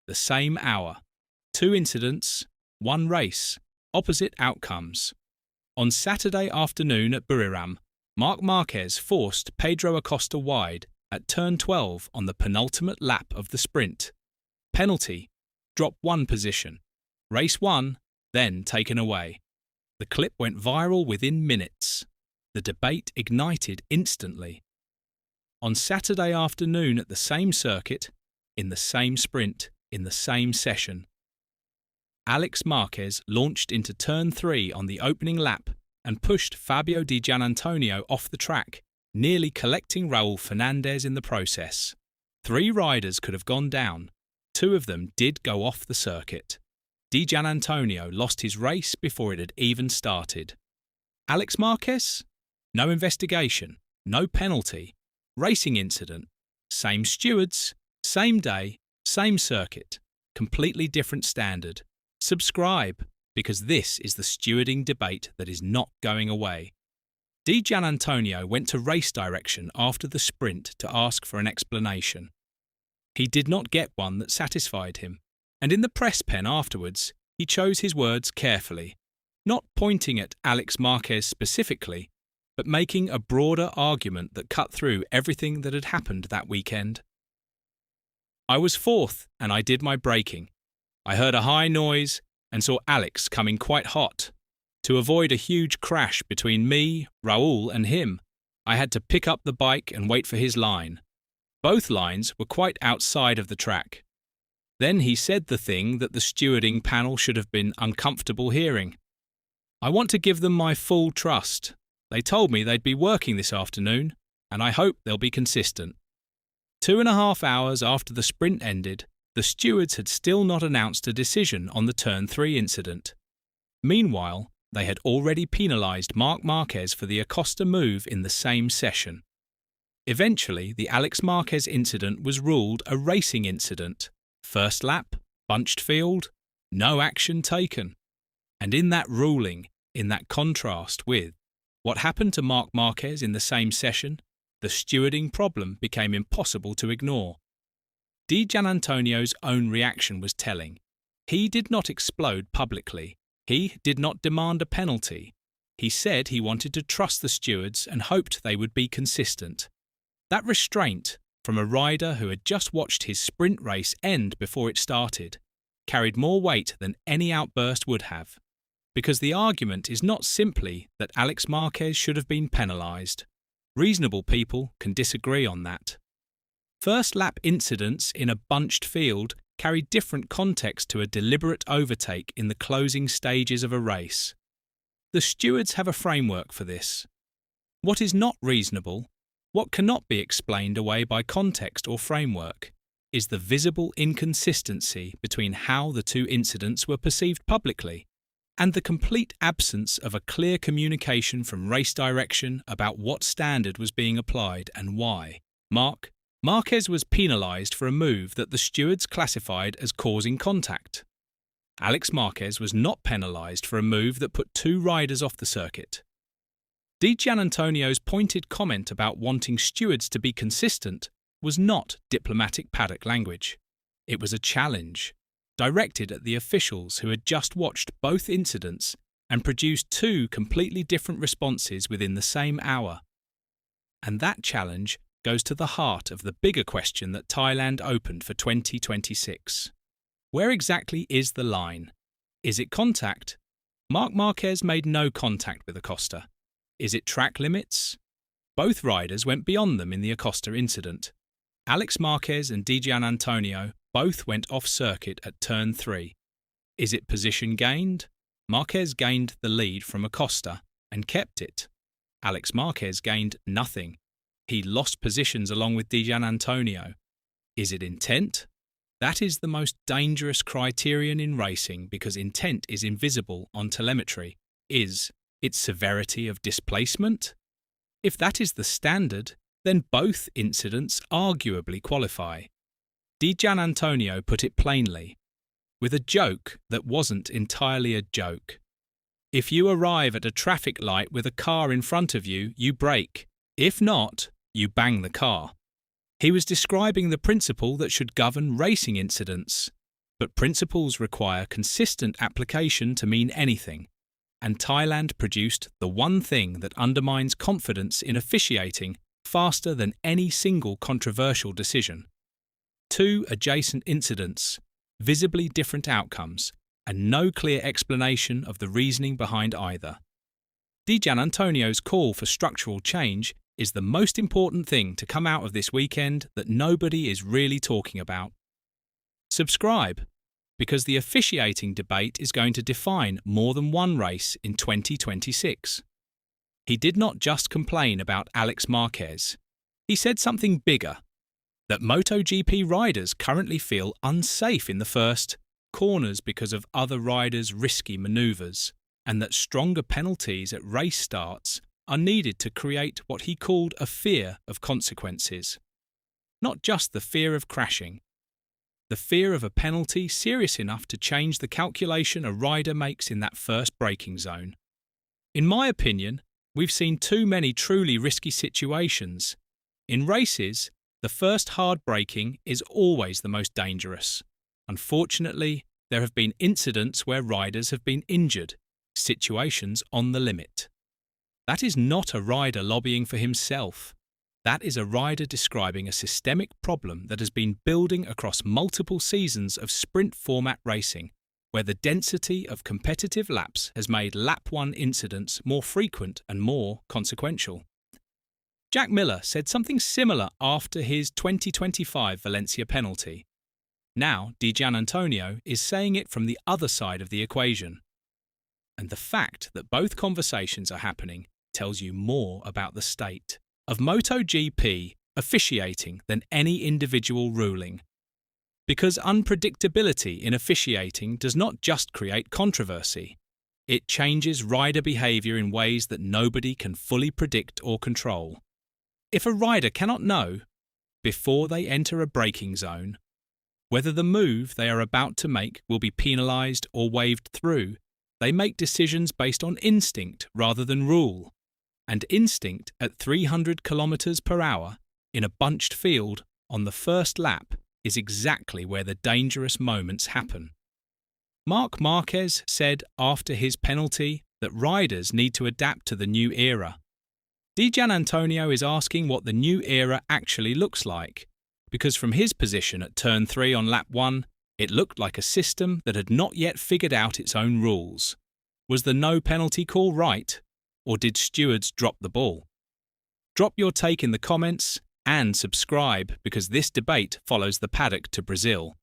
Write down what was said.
the same hour. 2 incidents, 1 race, opposite outcomes. On Saturday afternoon at Buriram, Marc Marquez forced Pedro Acosta wide at turn 12 on the penultimate lap of the sprint. Penalty, drop 1 position. Race 1, then taken away. The clip went viral within minutes. The debate ignited instantly. On Saturday afternoon at the same circuit, in the same sprint, in the same session, Alex Marquez launched into turn 3 on the opening lap and pushed Fabio Di Giannantonio off the track, nearly collecting Raul Fernandez in the process. 3 riders could have gone down. 2 of them did go off the circuit. Di Giannantonio lost his race before it had even started. Alex Marquez? No investigation, no penalty, racing incident, same stewards, same day, same circuit, completely different standard. Subscribe, because this is the stewarding debate that is not going away. Di Giannantonio went to race direction after the sprint to ask for an explanation. He did not get one that satisfied him, and in the press pen afterwards, he chose his words carefully, not pointing at Alex Marquez specifically, but making a broader argument that cut through everything that had happened that weekend. I was 4th and I did my braking. I heard a high noise and saw Alex coming quite hot. To avoid a huge crash between me, Raul and him, I had to pick up the bike and wait for his line. Both lines were quite outside of the track. Then he said the thing that the stewarding panel should have been uncomfortable hearing. I want to give them my full trust. They told me they'd be working this afternoon, and I hope they'll be consistent. 2.5 hours after the sprint ended, the stewards had still not announced a decision on the turn 3 incident. Meanwhile, they had already penalised Marc Marquez for the Acosta move in the same session. Eventually, the Alex Marquez incident was ruled a racing incident. First lap, bunched field, no action taken. And in that ruling, in that contrast with what happened to Marc Marquez in the same session, the stewarding problem became impossible to ignore. Di Giannantonio's own reaction was telling. He did not explode publicly. He did not demand a penalty. He said he wanted to trust the stewards and hoped they would be consistent. That restraint, from a rider who had just watched his sprint race end before it started, carried more weight than any outburst would have. Because the argument is not simply that Alex Marquez should have been penalised. Reasonable people can disagree on that. First lap incidents in a bunched field carry different context to a deliberate overtake in the closing stages of a race. The stewards have a framework for this. What is not reasonable, what cannot be explained away by context or framework, is the visible inconsistency between how the 2 incidents were perceived publicly, and the complete absence of a clear communication from race direction about what standard was being applied and why. Marquez was penalised for a move that the stewards classified as causing contact. Alex Marquez was not penalised for a move that put 2 riders off the circuit. Di Giannantonio's pointed comment about wanting stewards to be consistent was not diplomatic paddock language. It was a challenge, directed at the officials who had just watched both incidents and produced 2 completely different responses within the same hour. And that challenge goes to the heart of the bigger question that Thailand opened for 2026. Where exactly is the line? Is it contact? Marc Marquez made no contact with Acosta. Is it track limits? Both riders went beyond them in the Acosta incident. Alex Marquez and Di Giannantonio both went off circuit at turn 3. Is it position gained? Marquez gained the lead from Acosta and kept it. Alex Marquez gained nothing. He lost positions along with Di Giannantonio. Is it intent? That is the most dangerous criterion in racing because intent is invisible on telemetry. Is its severity of displacement? If that is the standard, then both incidents arguably qualify. Di Giannantonio put it plainly, with a joke that wasn't entirely a joke. If you arrive at a traffic light with a car in front of you, you brake. If not, you bang the car. He was describing the principle that should govern racing incidents. But principles require consistent application to mean anything, and Thailand produced the one thing that undermines confidence in officiating faster than any single controversial decision. 2 adjacent incidents, visibly different outcomes, and no clear explanation of the reasoning behind either. Di Giannantonio's call for structural change is the most important thing to come out of this weekend that nobody is really talking about. Subscribe, because the officiating debate is going to define more than one race in 2026. He did not just complain about Alex Marquez. He said something bigger, that MotoGP riders currently feel unsafe in the first corners because of other riders' risky manoeuvres, and that stronger penalties at race starts are needed to create what he called a fear of consequences. Not just the fear of crashing, the fear of a penalty serious enough to change the calculation a rider makes in that first braking zone. In my opinion, we've seen too many truly risky situations. In races, the first hard braking is always the most dangerous. Unfortunately, there have been incidents where riders have been injured, situations on the limit. That is not a rider lobbying for himself. That is a rider describing a systemic problem that has been building across multiple seasons of sprint format racing, where the density of competitive laps has made lap 1 incidents more frequent and more consequential. Jack Miller said something similar after his 2025 Valencia penalty. Now, Di Giannantonio is saying it from the other side of the equation. And the fact that both conversations are happening tells you more about the state of MotoGP officiating than any individual ruling. Because unpredictability in officiating does not just create controversy, it changes rider behaviour in ways that nobody can fully predict or control. If a rider cannot know, before they enter a braking zone, whether the move they are about to make will be penalised or waved through, they make decisions based on instinct rather than rule. And instinct at 300 km per hour in a bunched field on the first lap is exactly where the dangerous moments happen. Marc Marquez said after his penalty that riders need to adapt to the new era. Di Giannantonio is asking what the new era actually looks like, because from his position at turn 3 on lap 1, it looked like a system that had not yet figured out its own rules. Was the no penalty call right, or did stewards drop the ball? Drop your take in the comments and subscribe, because this debate follows the paddock to Brazil.